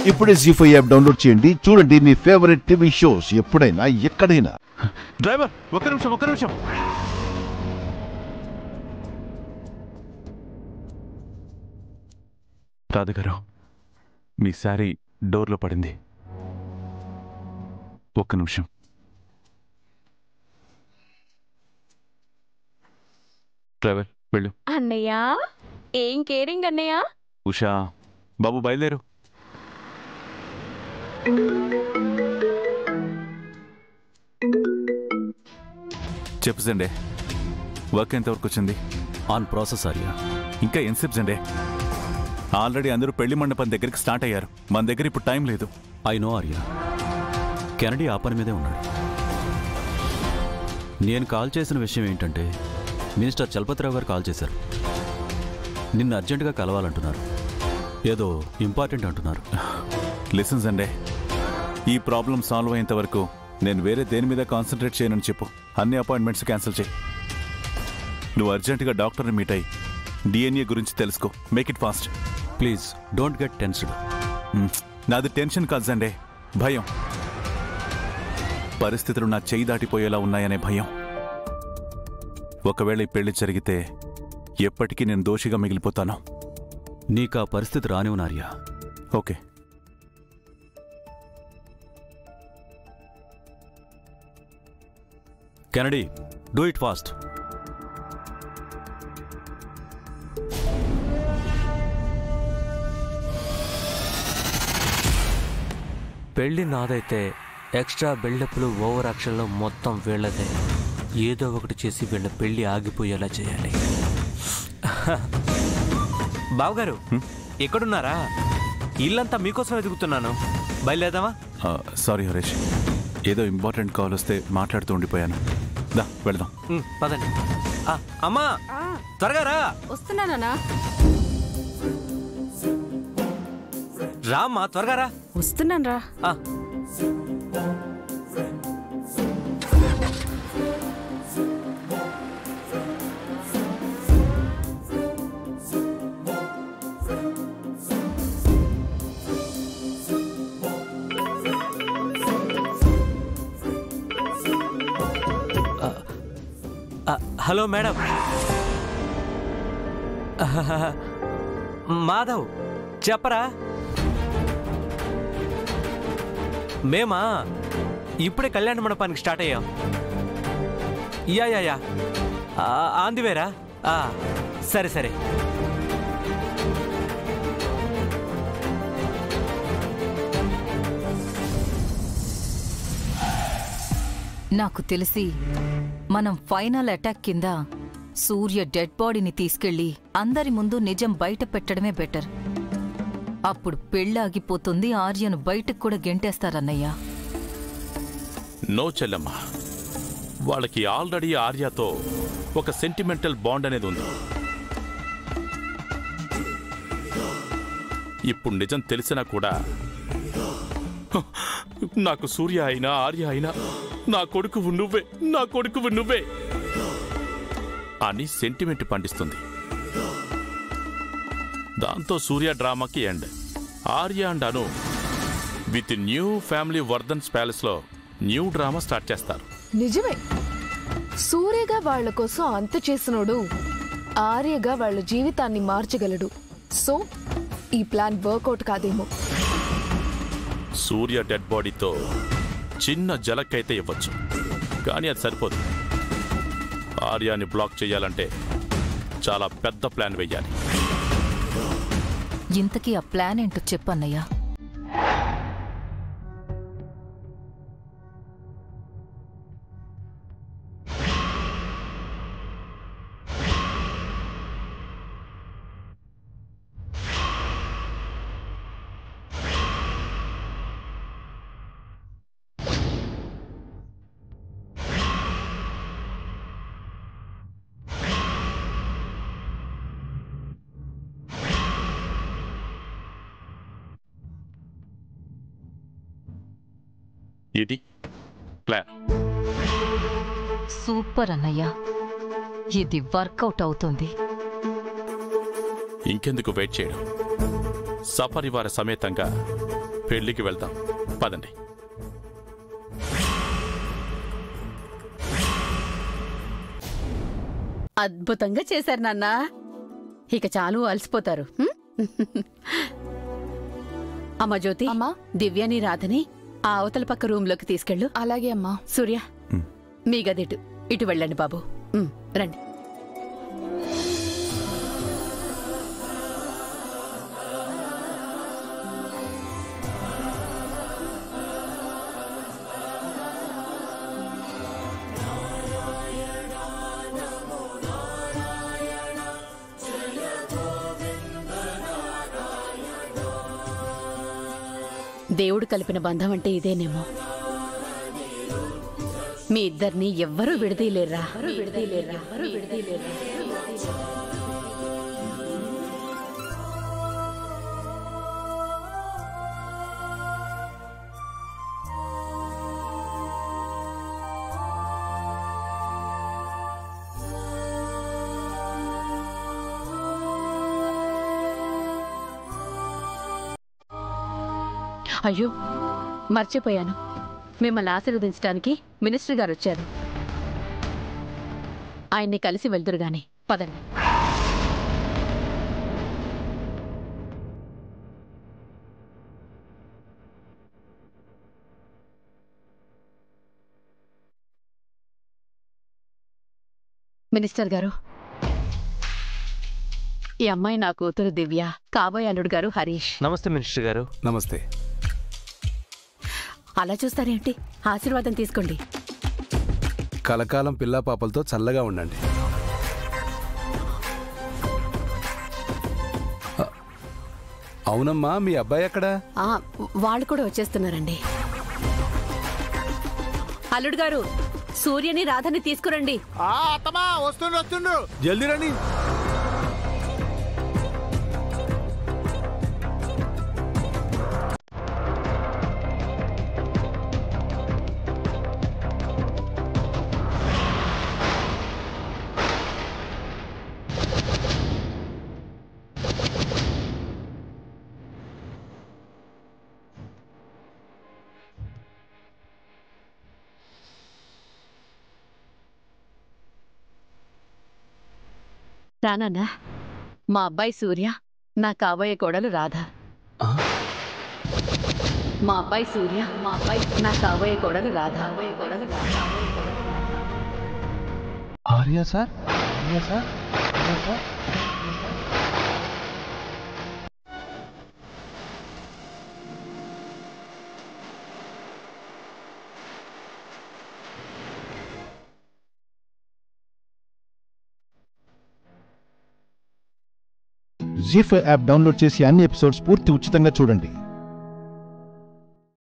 ఇప్పుడే జీ5 app download చేయండి. చూడండి మీ ఫేవరెట్ టీవీ షోస్ ఎప్పుడైనా ఎక్కడైనా. డ్రైవర్ ఒక్క నిమిషం. రాధగారు, మీ శారీ డోర్లో పడింది. ఒక్క నిమిషం. డ్రైవర్ వెళ్ళు. అన్నయ్య, ఏం కేరింగ్ అన్నయ్య. ఉషా బాబు బయలుదేరు. చెప్పు సండే, వర్క్ ఎంతవరకు వచ్చింది? On process Arya. ఇంకా ఎంతసేపు సండే? ఆల్రెడీ అందరూ పెళ్లి మండపం దగ్గరికి స్టార్ట్ అయ్యారు. మన దగ్గర ఇప్పుడు టైం లేదు. ఐ నో ఆర్యా, కెనడీ ఆ పని మీదే ఉన్నాడు. నేను కాల్ చేసిన విషయం ఏంటంటే, మినిస్టర్ చలపతిరావు గారు కాల్ చేశారు. నిన్ను అర్జెంటుగా కలవాలంటున్నారు. ఏదో ఇంపార్టెంట్ అంటున్నారు. లిసన్ సండే, ఈ ప్రాబ్లం సాల్వ్ అయ్యేంత వరకు నేను వేరే దేని మీద కాన్సన్ట్రేట్ చేయనని చెప్పు. అన్ని అపాయింట్మెంట్స్ క్యాన్సిల్ చేయి. నువ్వు అర్జెంటుగా డాక్టర్ని మీట్ అయ్యి డిఎన్ఏ గురించి తెలుసుకో. Make it fast please. Don't get tensed. నాది టెన్షన్ కాదు సండే, భయం. పరిస్థితులు నా చెయ్యి దాటిపోయేలా ఉన్నాయనే భయం. ఒకవేళ ఈ పెళ్లి జరిగితే ఎప్పటికీ నేను దోషిగా మిగిలిపోతాను. నీకు ఆ పరిస్థితి రానివ్వనార్యా. Okay. Kennedy, do it fast. పెళ్లి నాదైతే ఎక్స్ట్రా బిల్డప్లు ఓవర్ యాక్షన్లో మొత్తం వీళ్ళదే. ఏదో ఒకటి చేసి వీళ్ళ పెళ్లి ఆగిపోయేలా చేయాలి. బావగారు ఎక్కడున్నారా? ఇల్లంతా మీకోసం ఎదుగుతున్నాను. బయలుదేరదామా? సారీ హరీష్, ఏదో ఇంపార్టెంట్ కాల్ వస్తే మాట్లాడుతూ ఉండిపోయాను. దా వెళ్దాం. పదండి. అమ్మా త్వరగా రా. వస్తున్నానా? రామ్మా త్వరగా రా. వస్తున్నాను రా. Hello madam. మాధవ్ చెప్పరా? మేమా ఇప్పుడే కళ్యాణ మండపానికి స్టార్ట్ అయ్యాం. యా ఆందివేరా? సరే. నాకు తెలిసి మనం ఫైనల్ అటాక్ కింద సూర్య డెడ్ బాడీని తీసుకెళ్లి అందరి ముందు నిజం బయట పెట్టడమే బెటర్. అప్పుడు పెళ్ళాగిపోతుంది. ఆర్యను బయటకు కూడా గెంటేస్తారన్నయ్య. నో చెల్లమ్మ, వాళ్ళకి ఆల్రెడీ ఆర్యతో ఒక సెంటిమెంటల్ బాండ్ అనేది ఉంది. ఇప్పుడు నిజం తెలిసినా కూడా నాకు సూర్య అయినా ఆర్య అయినా నా కొడుకువు నువ్వే అని సెంటిమెంట్ పండిస్తుంది. దాంతో సూర్య డ్రామాకి end. Arya and Anu with new family Vardhans palace లో న్యూ డ్రామా స్టార్ట్ చేస్తారు. నిజమే, సూర్యగా వాళ్ల కోసం అంత చేసినోడు ఆర్యగా వాళ్ళ జీవితాన్ని మార్చగలడు. సో ఈ ప్లాన్ వర్కౌట్ కాదేమో. సూర్య డెడ్ బాడీతో చిన్న జలక్కైతే ఇవ్వచ్చు, కానీ అది సరిపోదు. ఆర్యాని బ్లాక్ చేయాలంటే చాలా పెద్ద ప్లాన్ వెయ్యాలి. ఇంతకీ ఆ ప్లాన్ ఏంటో చెప్పన్నయ్యా. ఇది ప్లాన్. సూపర్ అన్నయ్య, ఇది వర్కౌట్ అవుతుంది. ఇంకెందుకు వెయిట్ చేయడం? సపరివార సమేతంగా పెళ్లికి వెళ్తాం పదండి. అద్భుతంగా చేశారు నాన్న. ఇక చాలు, అలసిపోతారు. అమ్మా జ్యోతి, అమ్మా దివ్యని రాధని ఆ అవతల పక్క రూమ్లోకి తీసుకెళ్ళు. అలాగే అమ్మా. సూర్య, మీ గదిటు ఇటు వెళ్ళండి బాబు. రండి. దేవుడు కలిపిన బంధం అంటే ఇదేనేమో. మీ ఇద్దరిని ఎవ్వరూ విడదీయలేరా. అయ్యో, మర్చిపోయాను. మిమ్మల్ని ఆశీర్వదించడానికి మినిస్టర్ గారు వచ్చారు. ఆయన్ని కలిసి వెళ్దురుగాని. పదండి. మినిస్టర్ గారు, ఈ అమ్మాయి నా కూతురు దివ్య, కాబోయే అల్లుడు గారు హరీష్. నమస్తే మినిస్టర్ గారు. నమస్తే. అలా చూస్తారేంటి? ఆశీర్వాదం తీసుకోండి. కలకాలం పిల్లా పాపలతో చల్లగా ఉండండి. అవునమ్మా, మీ అబ్బాయి ఎక్కడా? వాళ్ళు కూడా వచ్చేస్తున్నారండి. అల్లుడు గారు, సూర్యని రాధని తీసుకురండి. వస్తుండ్రు జల్దీ రండి. రానన్నా, మా అబ్బాయి సూర్య, నా కాబోయే కోడలు రాధ. మా అబ్బాయి సూర్య, నా కాబోయే కోడలు రాధ. ఆర్య సార్, జీ5 యాప్ డౌన్లోడ్ చేసి అన్ని ఎపిసోడ్స్ పూర్తి ఉచితంగా చూడండి.